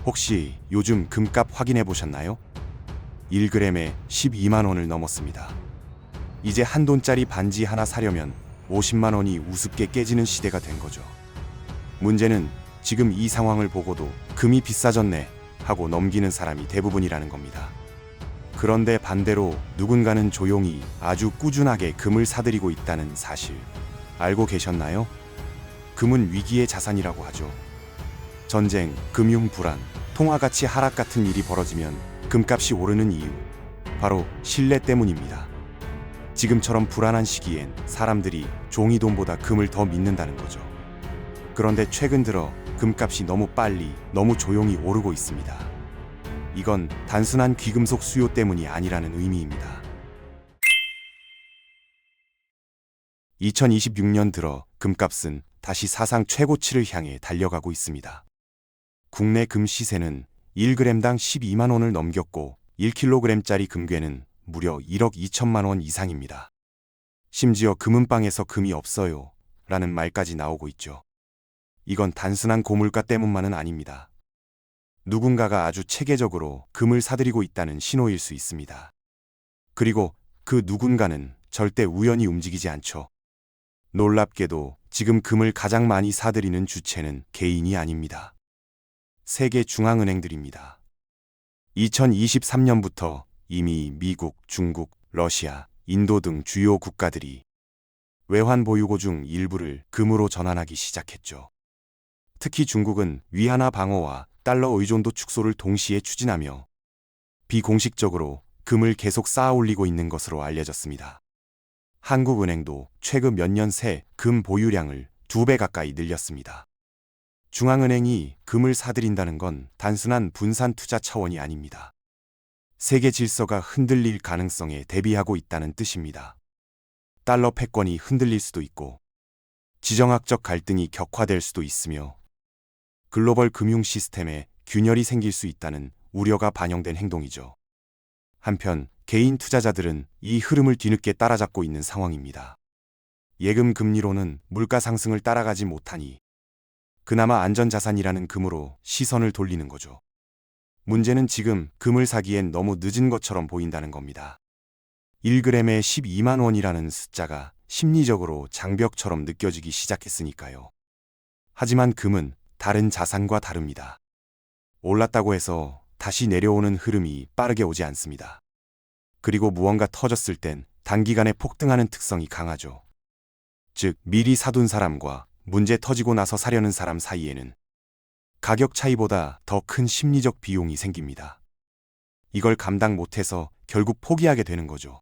혹시 요즘 금값 확인해 보셨나요? 1g에 12만 원을 넘었습니다. 이제 한 돈짜리 반지 하나 사려면 50만 원이 우습게 깨지는 시대가 된 거죠. 문제는 지금 이 상황을 보고도 금이 비싸졌네 하고 넘기는 사람이 대부분이라는 겁니다. 그런데 반대로 누군가는 조용히 아주 꾸준하게 금을 사들이고 있다는 사실 알고 계셨나요? 금은 위기의 자산이라고 하죠. 전쟁, 금융 불안, 통화가치 하락 같은 일이 벌어지면 금값이 오르는 이유, 바로 신뢰 때문입니다. 지금처럼 불안한 시기엔 사람들이 종이돈보다 금을 더 믿는다는 거죠. 그런데 최근 들어 금값이 너무 빨리, 너무 조용히 오르고 있습니다. 이건 단순한 귀금속 수요 때문이 아니라는 의미입니다. 2026년 들어 금값은 다시 사상 최고치를 향해 달려가고 있습니다. 국내 금 시세는 1g당 12만 원을 넘겼고 1kg짜리 금괴는 무려 1억 2천만 원 이상입니다. 심지어 금은방에서 금이 없어요 라는 말까지 나오고 있죠. 이건 단순한 고물가 때문만은 아닙니다. 누군가가 아주 체계적으로 금을 사들이고 있다는 신호일 수 있습니다. 그리고 그 누군가는 절대 우연히 움직이지 않죠. 놀랍게도 지금 금을 가장 많이 사들이는 주체는 개인이 아닙니다. 세계 중앙은행들입니다. 2023년부터 이미 미국, 중국, 러시아, 인도 등 주요 국가들이 외환 보유고 중 일부를 금으로 전환하기 시작했죠. 특히 중국은 위안화 방어와 달러 의존도 축소를 동시에 추진하며 비공식적으로 금을 계속 쌓아 올리고 있는 것으로 알려졌습니다. 한국은행도 최근 몇 년 새 금 보유량을 2배 가까이 늘렸습니다. 중앙은행이 금을 사들인다는 건 단순한 분산 투자 차원이 아닙니다. 세계 질서가 흔들릴 가능성에 대비하고 있다는 뜻입니다. 달러 패권이 흔들릴 수도 있고 지정학적 갈등이 격화될 수도 있으며 글로벌 금융 시스템에 균열이 생길 수 있다는 우려가 반영된 행동이죠. 한편 개인 투자자들은 이 흐름을 뒤늦게 따라잡고 있는 상황입니다. 예금 금리로는 물가 상승을 따라가지 못하니 그나마 안전자산이라는 금으로 시선을 돌리는 거죠. 문제는 지금 금을 사기엔 너무 늦은 것처럼 보인다는 겁니다. 1g에 12만 원이라는 숫자가 심리적으로 장벽처럼 느껴지기 시작했으니까요. 하지만 금은 다른 자산과 다릅니다. 올랐다고 해서 다시 내려오는 흐름이 빠르게 오지 않습니다. 그리고 무언가 터졌을 땐 단기간에 폭등하는 특성이 강하죠. 즉, 미리 사둔 사람과 문제 터지고 나서 사려는 사람 사이에는 가격 차이보다 더 큰 심리적 비용이 생깁니다. 이걸 감당 못해서 결국 포기하게 되는 거죠.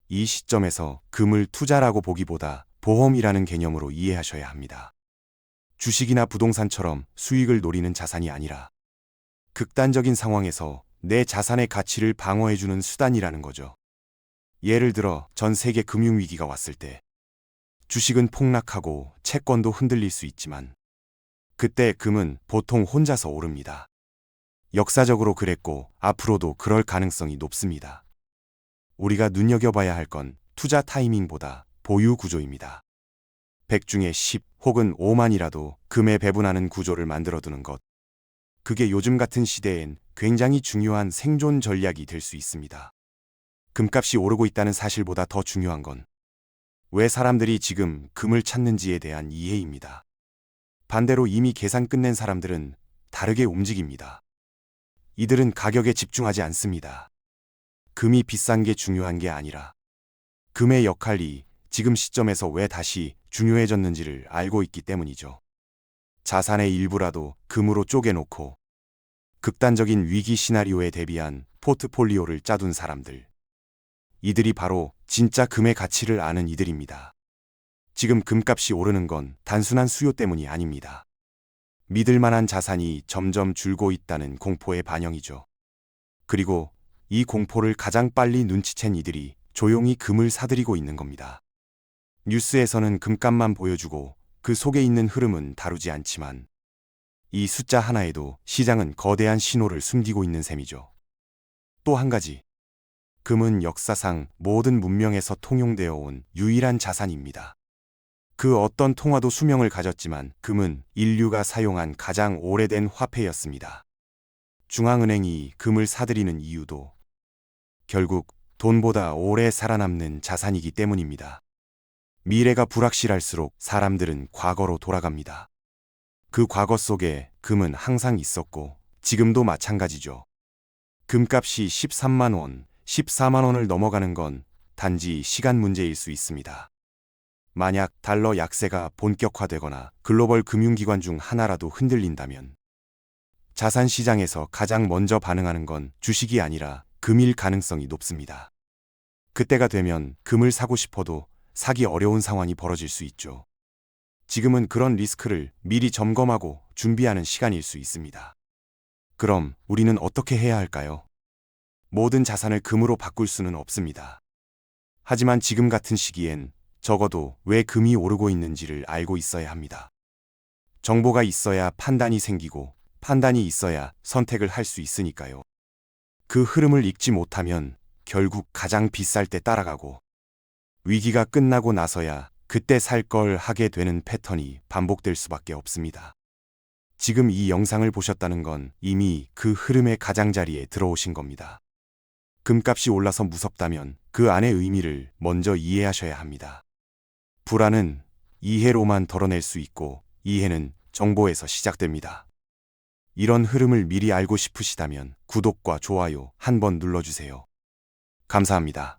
이 시점에서 금을 투자라고 보기보다 보험이라는 개념으로 이해하셔야 합니다. 주식이나 부동산처럼 수익을 노리는 자산이 아니라 극단적인 상황에서 내 자산의 가치를 방어해주는 수단이라는 거죠. 예를 들어 전 세계 금융위기가 왔을 때 주식은 폭락하고 채권도 흔들릴 수 있지만 그때 금은 보통 혼자서 오릅니다. 역사적으로 그랬고 앞으로도 그럴 가능성이 높습니다. 우리가 눈여겨봐야 할 건 투자 타이밍보다 보유 구조입니다. 100 중에 10 혹은 5만이라도 금에 배분하는 구조를 만들어두는 것. 그게 요즘 같은 시대엔 굉장히 중요한 생존 전략이 될 수 있습니다. 금값이 오르고 있다는 사실보다 더 중요한 건 왜 사람들이 지금 금을 찾는지에 대한 이해입니다. 반대로 이미 계산 끝낸 사람들은 다르게 움직입니다. 이들은 가격에 집중하지 않습니다. 금이 비싼 게 중요한 게 아니라 금의 역할이 지금 시점에서 왜 다시 중요해졌는지를 알고 있기 때문이죠. 자산의 일부라도 금으로 쪼개놓고 극단적인 위기 시나리오에 대비한 포트폴리오를 짜둔 사람들. 이들이 바로 진짜 금의 가치를 아는 이들입니다. 지금 금값이 오르는 건 단순한 수요 때문이 아닙니다. 믿을 만한 자산이 점점 줄고 있다는 공포의 반영이죠. 그리고 이 공포를 가장 빨리 눈치챈 이들이 조용히 금을 사들이고 있는 겁니다. 뉴스에서는 금값만 보여주고 그 속에 있는 흐름은 다루지 않지만 이 숫자 하나에도 시장은 거대한 신호를 숨기고 있는 셈이죠. 또 한 가지. 금은 역사상 모든 문명에서 통용되어 온 유일한 자산입니다. 그 어떤 통화도 수명을 가졌지만 금은 인류가 사용한 가장 오래된 화폐였습니다. 중앙은행이 금을 사들이는 이유도 결국 돈보다 오래 살아남는 자산이기 때문입니다. 미래가 불확실할수록 사람들은 과거로 돌아갑니다. 그 과거 속에 금은 항상 있었고 지금도 마찬가지죠. 금값이 13만 원, 14만 원을 넘어가는 건 단지 시간 문제일 수 있습니다. 만약 달러 약세가 본격화되거나 글로벌 금융기관 중 하나라도 흔들린다면 자산 시장에서 가장 먼저 반응하는 건 주식이 아니라 금일 가능성이 높습니다. 그때가 되면 금을 사고 싶어도 사기 어려운 상황이 벌어질 수 있죠. 지금은 그런 리스크를 미리 점검하고 준비하는 시간일 수 있습니다. 그럼 우리는 어떻게 해야 할까요? 모든 자산을 금으로 바꿀 수는 없습니다. 하지만 지금 같은 시기엔 적어도 왜 금이 오르고 있는지를 알고 있어야 합니다. 정보가 있어야 판단이 생기고 판단이 있어야 선택을 할 수 있으니까요. 그 흐름을 읽지 못하면 결국 가장 비쌀 때 따라가고 위기가 끝나고 나서야 그때 살 걸 하게 되는 패턴이 반복될 수밖에 없습니다. 지금 이 영상을 보셨다는 건 이미 그 흐름의 가장자리에 들어오신 겁니다. 금값이 올라서 무섭다면 그 안의 의미를 먼저 이해하셔야 합니다. 불안은 이해로만 덜어낼 수 있고 이해는 정보에서 시작됩니다. 이런 흐름을 미리 알고 싶으시다면 구독과 좋아요 한번 눌러주세요. 감사합니다.